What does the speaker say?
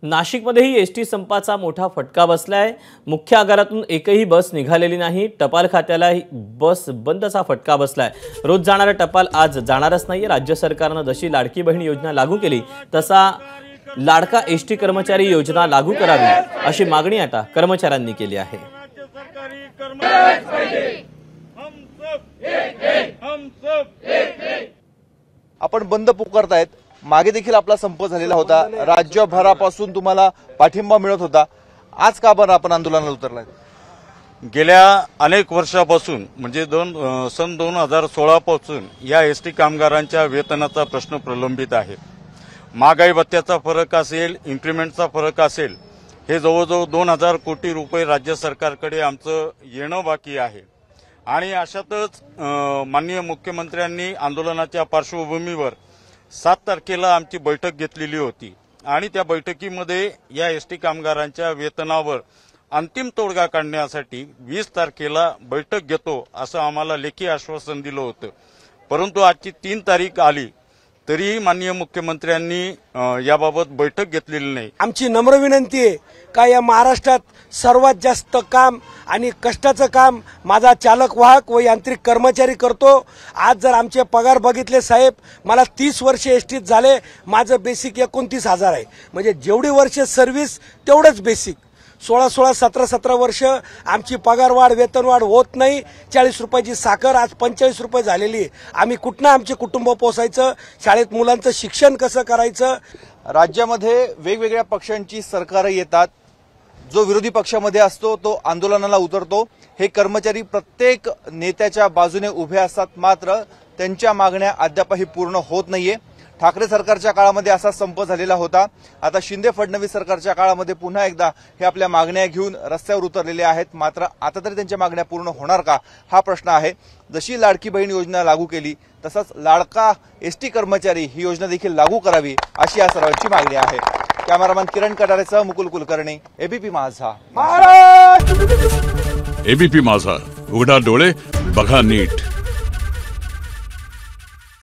नाशिकमध्येही एसटी संपाचा मोठा फटका बसलाय। मुख्य आगारातून एकही बस निघालेली नाही। टपाल खात्यालाही बस बंदचा फटका बसलाय। रोज जाणारा टपाल आज जाणारच नाहीये। राज्य सरकारने जशी लाडकी बहीण योजना लागू केली तसा लाडका एसटी कर्मचारी योजना लागू करावी अशी मागणी आता कर्मचाऱ्यांनी केली आहे। आपण बंद पुकारतायत। मागे देखील आपला संप झालेला होता। राज्यभरापासून तुम्हाला पाठिंबा मिळत होता। आज का बरं आपण आंदोलनाला उतरलाय? गेल्या अनेक वर्षापासून म्हणजे सन 2016 पासून या एसटी कामगारांच्या वेतनाचा प्रश्न प्रलंबित आहे। महागाई भत्त्याचा फरक असेल, इन्क्रिमेंटचा फरक असेल, हे जवळजवळ 2000 कोटी रुपये राज्य सरकारकडे आमचं येणं बाकी आहे। आणि अशातच माननीय मुख्यमंत्र्यांनी आंदोलनाच्या पार्श्वभूमीवर 7 तारखेला आमची बैठक घेतलेली होती आणि त्या बैठकीमध्ये या एसटी कामगारांच्या वेतनावर अंतिम तोडगा काढण्यासाठी 20 तारखेला बैठक घेतो असं आम्हाला लेखी आश्वासन दिलं होतं। परंतु आजची 3 तारीख आली तरी माननीय मुख्यमंत्र्यांनी याबाबत बैठक घेतलेली नाही। आमची नम्र विनंती आहे का या महाराष्ट्रात सर्वात जास्त काम आणि कष्टाचं काम माझा चालक वाहक व यांत्रिक कर्मचारी करतो। आज जर आमचे पगार बघितले साहेब, मला 30 वर्ष एसटीत झाले, माझं बेसिक 29,000 आहे। म्हणजे जेवढी वर्ष सर्व्हिस तेवढंच बेसिक। 16, 17 वर्ष आमची पगारवाढ वेतनवाढ होत नाही। 40 रुपयाची साखर आज 45 रुपये झालेली आहे। आम्ही कुठनं आमचे कुटुंब पोसायचं? शाळेत मुलांचं शिक्षण कसं करायचं? राज्यामध्ये वेगवेगळ्या पक्षांची सरकार येतात। जो विरोधी पक्षामध्ये असतो तो आंदोलनाला उतरतो। हे कर्मचारी प्रत्येक नेत्याच्या बाजूने उभे असतात, मात्र त्यांच्या मागण्या अद्यापही पूर्ण होत नाहीये। ठाकरे सरकारच्या काळामध्ये असा संप झालेला होता। आता शिंदे फडणवीस सरकारच्या काळामध्ये पुन्हा एकदा हे आपल्या मागण्या घेऊन रस्त्यावर उतरलेले आहेत। मात्र आता तरी त्यांच्या मागण्या पूर्ण होणार का हा प्रश्न आहे। जशी लाडकी बहीण योजना लागू केली तसंच लाडका एसटी कर्मचारी ही योजना देखील लागू करावी अशी या सर्वांची मागणी आहे। कॅमेरामॅन किरण कटारेसह मुकुल कुलकर्णी, एबीपी माझा। एबीपी माझा, उघडा डोळे बघा नीट।